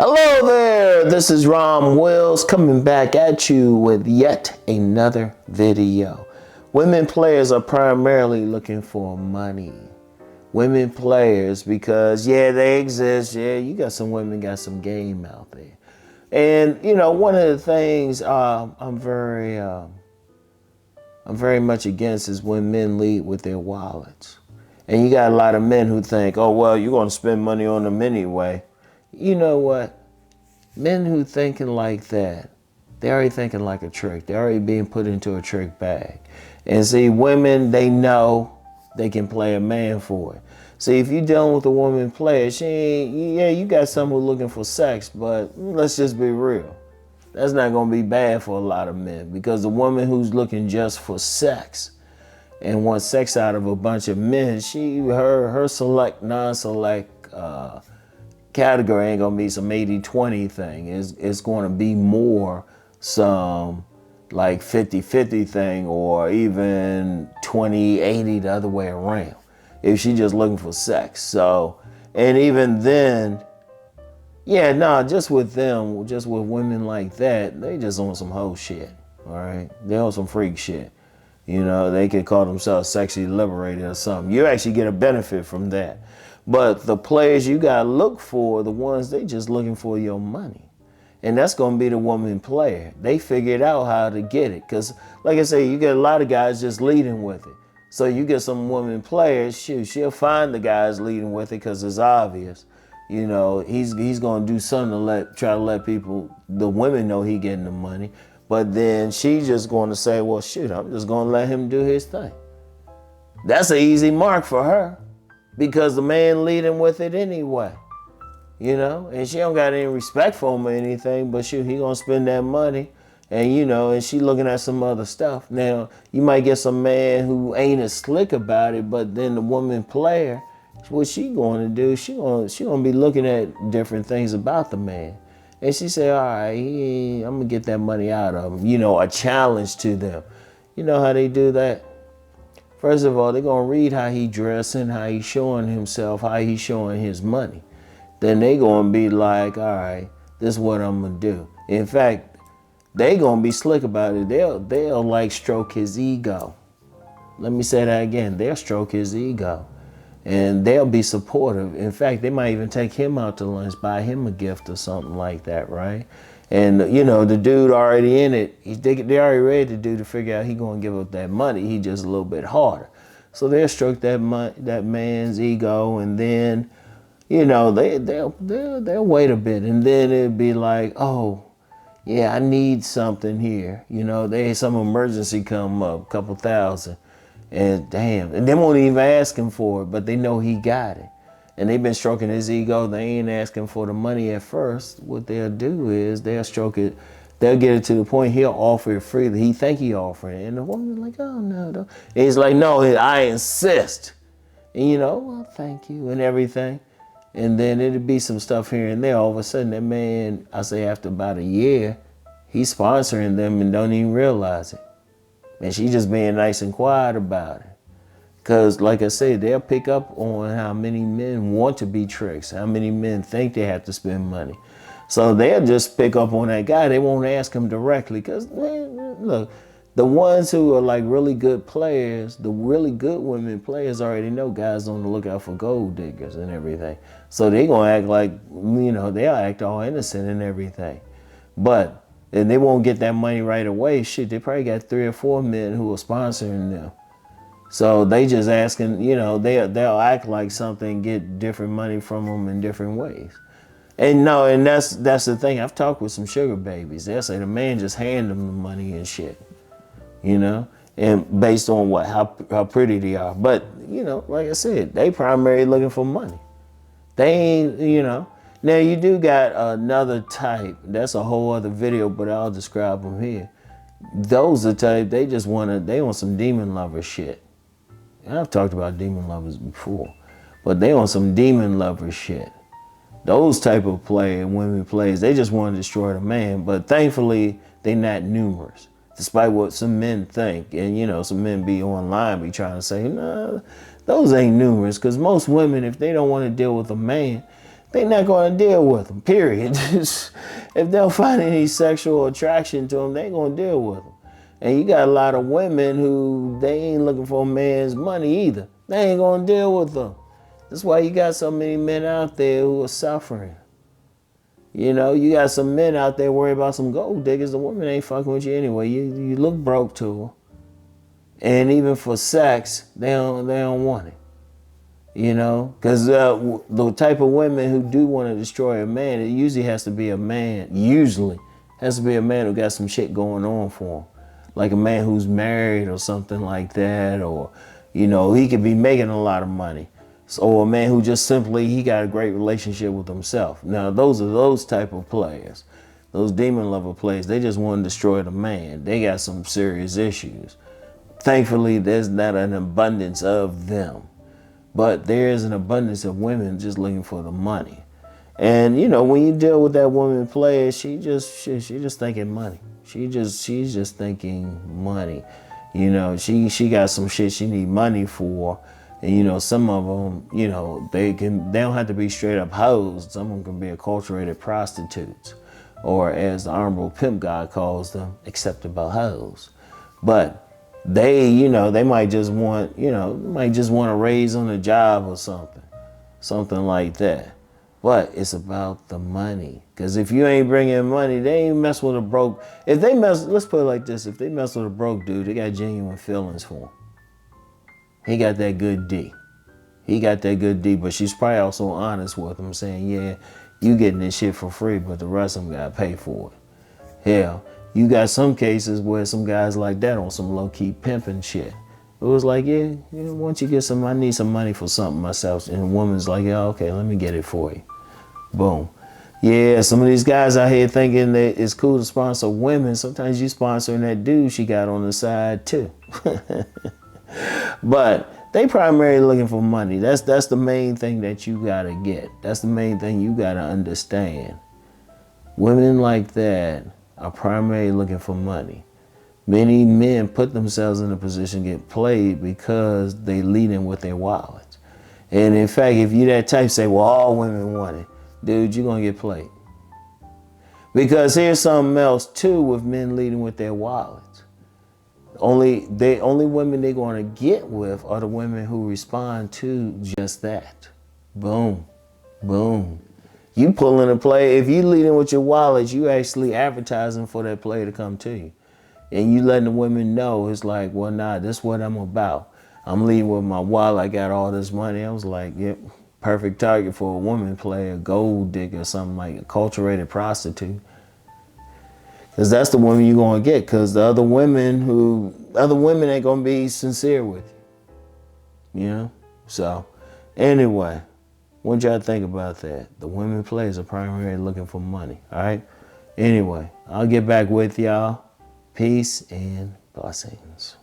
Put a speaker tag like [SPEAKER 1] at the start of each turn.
[SPEAKER 1] Hello there, this is Rom Wills coming back at you with yet another video. Women players are primarily looking for money. Women players because, yeah, they exist. Yeah, you got some women got some game out there. And, you know, one of the things I'm very much against is when men lead with their wallets. And you got a lot of men who think, oh, well, you're going to spend money on them anyway. You know what? Men who thinking like that, they're already thinking like a trick. They're already being put into a trick bag. And see, women, they know they can play a man for it. See, if you're dealing with a woman player, she ain't, yeah, you got someone looking for sex, but let's just be real. That's not going to be bad for a lot of men, because the woman who's looking just for sex and wants sex out of a bunch of men, her select, non-select category ain't gonna be some 80-20 thing. It's gonna be more some like 50-50 thing, or even 20-80 the other way around, if she just looking for sex. So, and even then, yeah, no, just with them, just with women like that, they just on some hoe shit, all right? They on some freak shit. You know, they could call themselves sexually liberated or something. You actually get a benefit from that. But the players you gotta look for, the ones they just looking for your money. And that's gonna be the woman player. They figured out how to get it. Cause like I say, you get a lot of guys just leading with it. So you get some woman players, shoot, she'll find the guys leading with it cause it's obvious. You know, he's gonna do something to try to let people, the women know he getting the money. But then she's just gonna say, well, shoot, I'm just gonna let him do his thing. That's an easy mark for her, because the man leading with it anyway, you know, and she don't got any respect for him or anything, but shoot, he gonna spend that money, and you know, and she looking at some other stuff. Now, you might get some man who ain't as slick about it, but then the woman player, what she going to do, she gonna be looking at different things about the man. And she say, all right, I'm gonna get that money out of him, you know, a challenge to them. You know how they do that? First of all, they're going to read how he dressing, how he showing himself, how he showing his money. Then they going to be like, all right, this is what I'm going to do. In fact, they going to be slick about it. They'll like stroke his ego. Let me say that again. They'll stroke his ego. And they'll be supportive. In fact, they might even take him out to lunch, buy him a gift or something like that, right? And, you know, the dude already in it, they already ready to figure out he going to give up that money. He just a little bit harder. So they'll stroke that man's ego, and then, you know, they'll wait a bit. And then it'll be like, oh, yeah, I need something here. You know, some emergency come up, a couple thousand. And damn, and they won't even ask him for it, but they know he got it. And they've been stroking his ego. They ain't asking for the money at first. What they'll do is they'll stroke it. They'll get it to the point he'll offer it freely. He think he offering it. And the woman's like, oh, no. And he's like, no, I insist. And you know, well, thank you and everything. And then it'll be some stuff here and there. All of a sudden, that man, I say after about a year, he's sponsoring them and don't even realize it. And she just being nice and quiet about it. Because, like I said, they'll pick up on how many men want to be tricks, how many men think they have to spend money. So they'll just pick up on that guy. They won't ask him directly. Because, look, the ones who are like really good players, the really good women players already know guys on the lookout for gold diggers and everything. So they're going to act like, you know, they'll act all innocent and everything. But, and they won't get that money right away. Shit, they probably got 3 or 4 men who are sponsoring them. So they just asking, you know, they'll act like something, get different money from them in different ways. And no, and that's the thing. I've talked with some sugar babies. They'll say the man just hand them the money and shit, you know, and based on how pretty they are. But, you know, like I said, they primarily looking for money. They ain't, you know. Now you do got another type. That's a whole other video, but I'll describe them here. Those are type, they want some demon lover shit. And I've talked about demon lovers before, but they on some demon lover shit. Those type of women players, they just want to destroy the man, but thankfully they not numerous, despite what some men think. And you know, some men be online be trying to say, nah, those ain't numerous, because most women, if they don't want to deal with a man, They're not going to deal with them, period. If they don't find any sexual attraction to them, they ain't going to deal with them. And you got a lot of women who they ain't looking for a man's money either. They ain't going to deal with them. That's why you got so many men out there who are suffering. You know, you got some men out there worried about some gold diggers. The woman ain't fucking with you anyway. You look broke to her. And even for sex, they don't want it. You know, because the type of women who do want to destroy a man, it usually has to be a man, who got some shit going on for him. Like a man who's married or something like that, or, you know, he could be making a lot of money. Or a man who just simply, he got a great relationship with himself. Now, those are those type of players. Those demon level players, they just want to destroy the man. They got some serious issues. Thankfully, there's not an abundance of them. But there is an abundance of women just looking for the money. And, you know, when you deal with that woman player, she just thinking money. She's just thinking money. You know, she got some shit she need money for. And, you know, some of them, you know, they don't have to be straight up hoes. Some of them can be acculturated prostitutes. Or as the Honorable Pimp guy calls them, acceptable hoes. But they, you know, they might just want, you know, a raise on the job or something like that. But it's about the money. Because if you ain't bringing money, they ain't mess with a broke. Let's put it like this. If they mess with a broke dude, they got genuine feelings for him. He got that good D. But she's probably also honest with him, saying, yeah, you getting this shit for free, but the rest of them got to pay for it. Hell, you got some cases where some guys like that on some low-key pimping shit. It was like, yeah, once you get some, I need some money for something myself. And the woman's like, yeah, okay, let me get it for you. Boom. Yeah, some of these guys out here thinking that it's cool to sponsor women. Sometimes you sponsoring that dude she got on the side too. But they primarily looking for money. That's the main thing that you gotta get. That's the main thing you gotta understand. Women like that are primarily looking for money. Many men put themselves in a position to get played because they lead in with their wallets. And in fact, if you that type, say, well, all women want it, dude, you're gonna get played. Because here's something else too with men leading with their wallets. Only women they're gonna get with are the women who respond to just that. Boom, boom. You pulling a play. If you leading with your wallet, you actually advertising for that player to come to you. And you letting the women know, it's like, well, nah, this is what I'm about. I'm leading with my wallet. I got all this money. I was like, yep, perfect target for a woman player, a gold digger, something like a acculturated prostitute. Because that's the woman you're going to get. Because the other women ain't going to be sincere with you. You know? So, anyway, what y'all think about that? The women players are primarily looking for money. All right? Anyway, I'll get back with y'all. Peace and blessings.